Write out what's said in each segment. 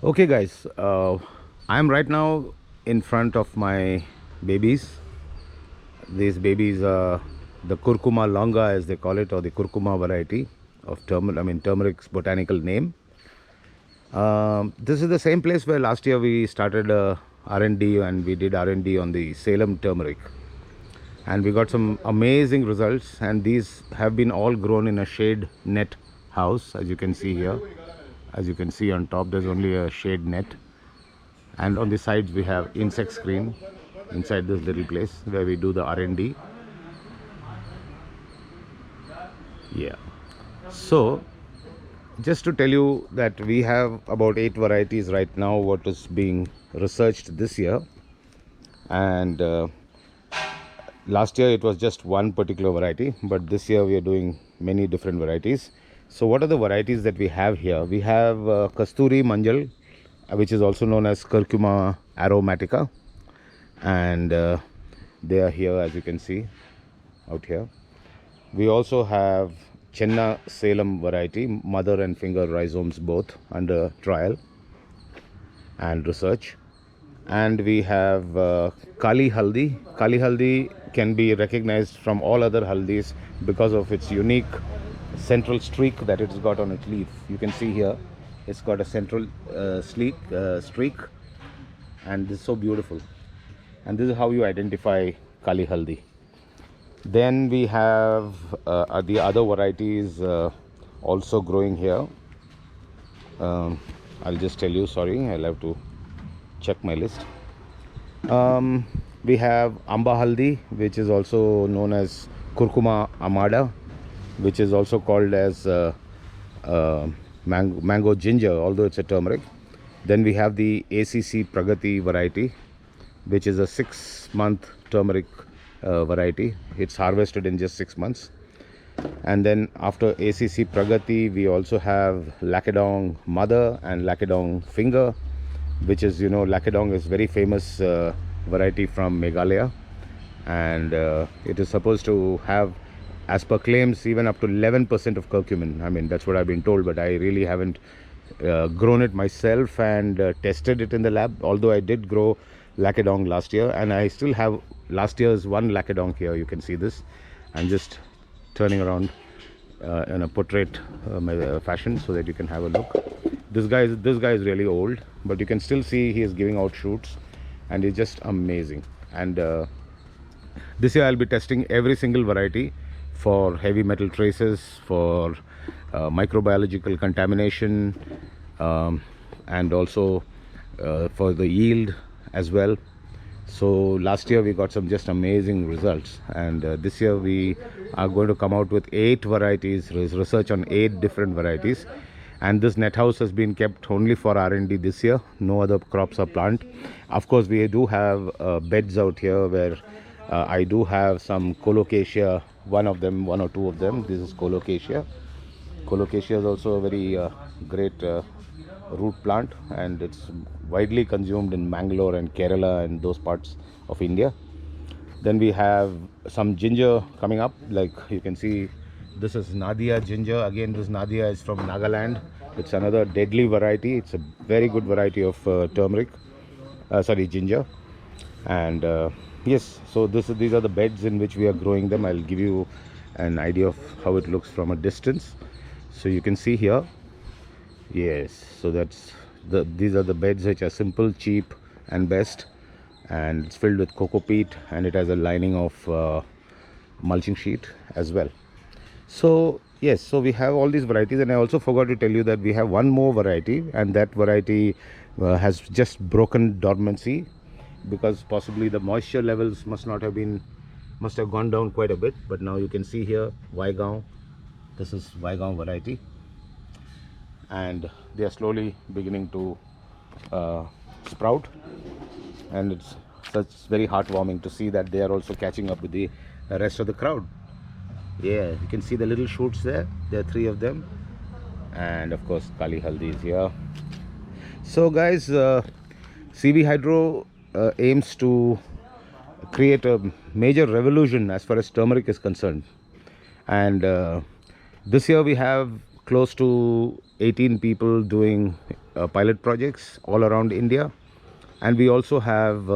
Okay, guys, I'm right now in front of my babies. These babies are the curcuma longa, as they call it, or the curcuma variety of turmeric's botanical name. This is the same place where last year we started R&D, and we did R&D on the Salem turmeric, and we got some amazing results. And these have been all grown in a shade net house, as you can see here. As you can see on top, there's only a shade net, and on the sides we have insect screen inside this little place where we do the R&D. Yeah, so just to tell you that we have about 8 varieties right now what is being researched this year. And last year it was just one particular variety, but this year we are doing many different varieties. So what are the varieties that we have here? We have Kasturi Manjal, which is also known as Curcuma aromatica, and they are here, as you can see out here. We also have Chenna Salem variety, mother and finger rhizomes both under trial and research. And we have Kali Haldi. Kali Haldi can be recognized from all other Haldis because of its unique central streak that it's got on its leaf. You can see here it's got a central streak, and this is so beautiful. And this is how you identify Kali Haldi. Then we have the other varieties also growing here. I'll just tell you, sorry, I'll have to check my list. We have Amba Haldi, which is also known as Curcuma amada, which is also called as mango ginger, although it's a turmeric. Then we have the ACC Pragati variety, which is a 6-month turmeric variety. It's harvested in just 6 months. And then after ACC Pragati, we also have Lakadong mother and Lakadong finger, which is, Lakadong is very famous variety from Meghalaya, and it is supposed to have, as per claims, even up to 11% of curcumin. I mean, that's what I've been told, but I really haven't grown it myself and tested it in the lab, although I did grow Lakadong last year, and I still have last year's one Lakadong here. You can see this. I'm just turning around in a portrait fashion so that you can have a look. This guy is really old, but you can still see he is giving out shoots, and it's just amazing. And this year I'll be testing every single variety for heavy metal traces, for microbiological contamination, and also for the yield as well. So last year we got some just amazing results, and this year we are going to come out with 8 varieties, research on 8 different varieties. And this net house has been kept only for R&D this year. No other crops are planted. Of course, we do have beds out here where I do have some colocasia, one or two of them. This is colocasia. Colocasia is also a very great root plant, and it's widely consumed in Mangalore and Kerala and those parts of India. Then we have some ginger coming up, like you can see. This is Nadia ginger. Again, this Nadia is from Nagaland. It's another deadly variety. It's a very good variety of ginger. And yes, so these are the beds in which we are growing them. I'll give you an idea of how it looks from a distance. So you can see here. Yes, so these are the beds, which are simple, cheap, and best. And it's filled with coco peat, and it has a lining of mulching sheet as well. So yes, so we have all these varieties, and I also forgot to tell you that we have one more variety, and that variety has just broken dormancy, because possibly the moisture levels must have gone down quite a bit. But now you can see here Vaigaon. This is Vaigaon variety, and they are slowly beginning to sprout, and it's very heartwarming to see that they are also catching up with the rest of the crowd. Yeah, you can see the little shoots there. There are 3 of them, and of course Kali Haldi is here. So guys, CV Hydro aims to create a major revolution as far as turmeric is concerned, and this year we have close to 18 people doing pilot projects all around India. And we also have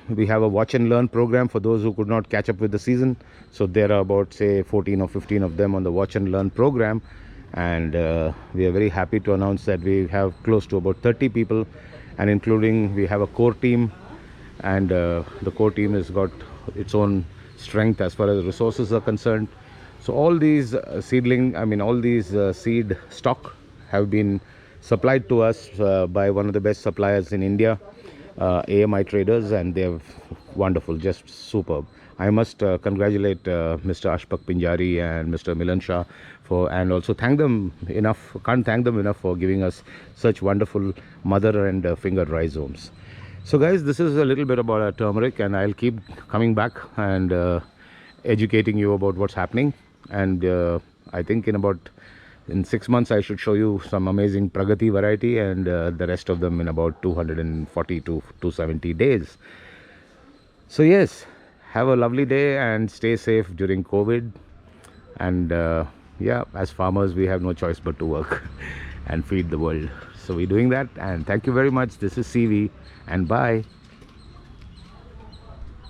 we have a watch and learn program for those who could not catch up with the season. So there are about say 14 or 15 of them on the watch and learn program. And we are very happy to announce that we have close to about 30 people, and including we have a core team, and the core team has got its own strength as far as resources are concerned. So all these all these seed stock have been supplied to us by one of the best suppliers in India, AMI Traders, and they're wonderful, just superb. I must congratulate Mr. Ashpak Pinjari and Mr. Milan Shah and also can't thank them enough for giving us such wonderful mother and finger rhizomes. So guys, this is a little bit about our turmeric, and I'll keep coming back and educating you about what's happening. And I think in 6 months I should show you some amazing Pragati variety, and the rest of them in about 240 to 270 days. So yes, have a lovely day and stay safe during COVID. And yeah, as farmers we have no choice but to work and feed the world. So we're doing that, and thank you very much. This is CV, and bye.